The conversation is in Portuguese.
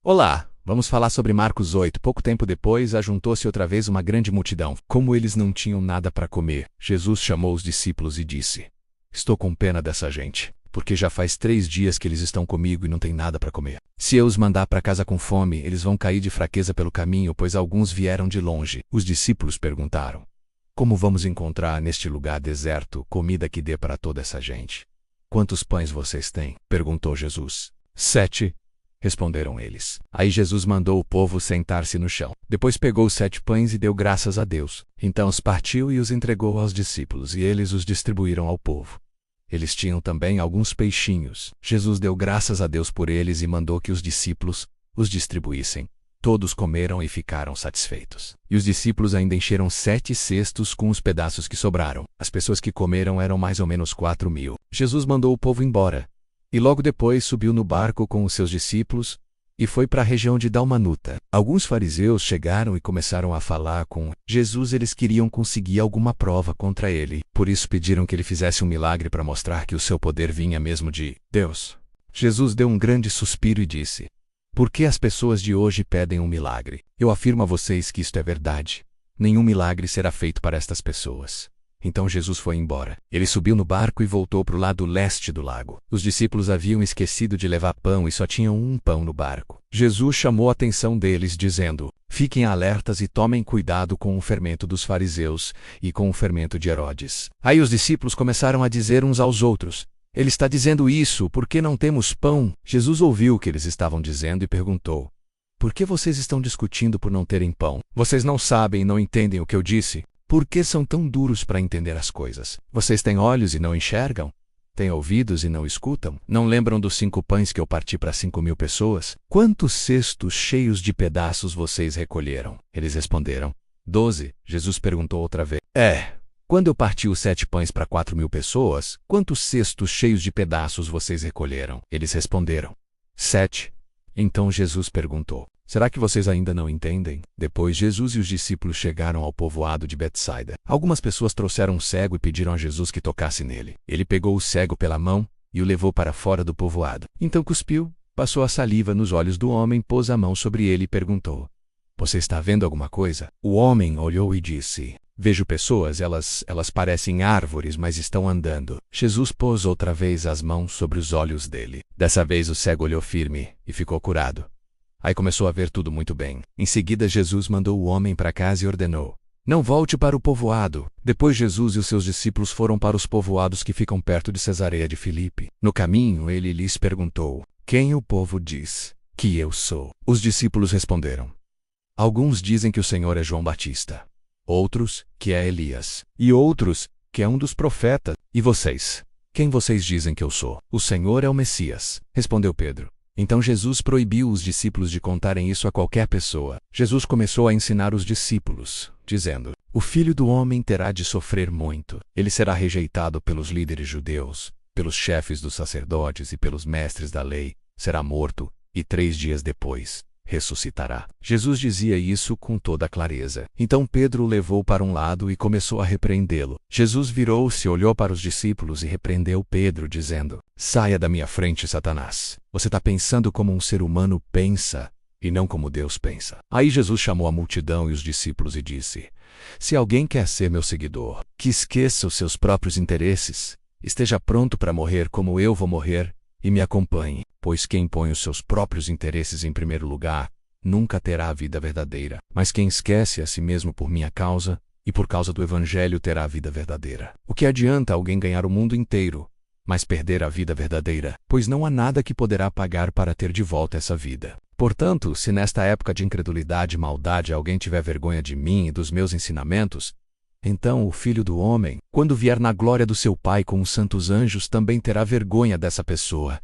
Olá, vamos falar sobre Marcos 8. Pouco tempo depois, ajuntou-se outra vez uma grande multidão. Como eles não tinham nada para comer, Jesus chamou os discípulos e disse: Estou com pena dessa gente, porque já faz 3 dias que eles estão comigo e não têm nada para comer. Se eu os mandar para casa com fome, eles vão cair de fraqueza pelo caminho, pois alguns vieram de longe. Os discípulos perguntaram: Como vamos encontrar neste lugar deserto comida que dê para toda essa gente? Quantos pães vocês têm? Perguntou Jesus. 7. Responderam eles. Aí Jesus mandou o povo sentar-se no chão. Depois pegou os 7 pães e deu graças a Deus. Então os partiu e os entregou aos discípulos, e eles os distribuíram ao povo. Eles tinham também alguns peixinhos. Jesus deu graças a Deus por eles e mandou que os discípulos os distribuíssem. Todos comeram e ficaram satisfeitos. E os discípulos ainda encheram 7 cestos com os pedaços que sobraram. As pessoas que comeram eram mais ou menos 4.000. Jesus mandou o povo embora. E logo depois subiu no barco com os seus discípulos e foi para a região de Dalmanuta. Alguns fariseus chegaram e começaram a falar com Jesus. Eles queriam conseguir alguma prova contra ele. Por isso pediram que ele fizesse um milagre para mostrar que o seu poder vinha mesmo de Deus. Jesus deu um grande suspiro e disse: Por que as pessoas de hoje pedem um milagre? Eu afirmo a vocês que isto é verdade. Nenhum milagre será feito para estas pessoas. Então Jesus foi embora. Ele subiu no barco e voltou para o lado leste do lago. Os discípulos haviam esquecido de levar pão e só tinham um pão no barco. Jesus chamou a atenção deles, dizendo: Fiquem alertas e tomem cuidado com o fermento dos fariseus e com o fermento de Herodes. Aí os discípulos começaram a dizer uns aos outros: Ele está dizendo isso, porque não temos pão? Jesus ouviu o que eles estavam dizendo e perguntou: Por que vocês estão discutindo por não terem pão? Vocês não sabem e não entendem o que eu disse? Por que são tão duros para entender as coisas? Vocês têm olhos e não enxergam? Têm ouvidos e não escutam? Não lembram dos 5 pães que eu parti para 5.000 pessoas? Quantos cestos cheios de pedaços vocês recolheram? Eles responderam: 12. Jesus perguntou outra vez: Quando eu parti os 7 pães para 4.000 pessoas, quantos cestos cheios de pedaços vocês recolheram? Eles responderam: 7. Então Jesus perguntou: Será que vocês ainda não entendem? Depois Jesus e os discípulos chegaram ao povoado de Betsaida. Algumas pessoas trouxeram um cego e pediram a Jesus que tocasse nele. Ele pegou o cego pela mão e o levou para fora do povoado. Então cuspiu, passou a saliva nos olhos do homem, pôs a mão sobre ele e perguntou: Você está vendo alguma coisa? O homem olhou e disse: Vejo pessoas, elas parecem árvores, mas estão andando. Jesus pôs outra vez as mãos sobre os olhos dele. Dessa vez o cego olhou firme e ficou curado. Aí começou a ver tudo muito bem. Em seguida Jesus mandou o homem para casa e ordenou: Não volte para o povoado. Depois Jesus e os seus discípulos foram para os povoados que ficam perto de Cesareia de Filipe. No caminho ele lhes perguntou: Quem o povo diz que eu sou? Os discípulos responderam: Alguns dizem que o Senhor é João Batista, outros que é Elias, e outros que é um dos profetas. E vocês? Quem vocês dizem que eu sou? O Senhor é o Messias, respondeu Pedro. Então Jesus proibiu os discípulos de contarem isso a qualquer pessoa. Jesus começou a ensinar os discípulos, dizendo: O Filho do Homem terá de sofrer muito. Ele será rejeitado pelos líderes judeus, pelos chefes dos sacerdotes e pelos mestres da lei. Será morto e 3 dias depois ressuscitará. Jesus dizia isso com toda clareza. Então Pedro o levou para um lado e começou a repreendê-lo. Jesus virou-se, olhou para os discípulos e repreendeu Pedro, dizendo: Saia da minha frente, Satanás. Você está pensando como um ser humano pensa e não como Deus pensa. Aí Jesus chamou a multidão e os discípulos e disse: Se alguém quer ser meu seguidor, que esqueça os seus próprios interesses, esteja pronto para morrer como eu vou morrer, e me acompanhe, pois quem põe os seus próprios interesses em primeiro lugar nunca terá a vida verdadeira. Mas quem esquece a si mesmo por minha causa e por causa do Evangelho terá a vida verdadeira. O que adianta alguém ganhar o mundo inteiro, mas perder a vida verdadeira? Pois não há nada que poderá pagar para ter de volta essa vida. Portanto, se nesta época de incredulidade e maldade alguém tiver vergonha de mim e dos meus ensinamentos, então o Filho do Homem, quando vier na glória do seu Pai com os santos anjos, também terá vergonha dessa pessoa.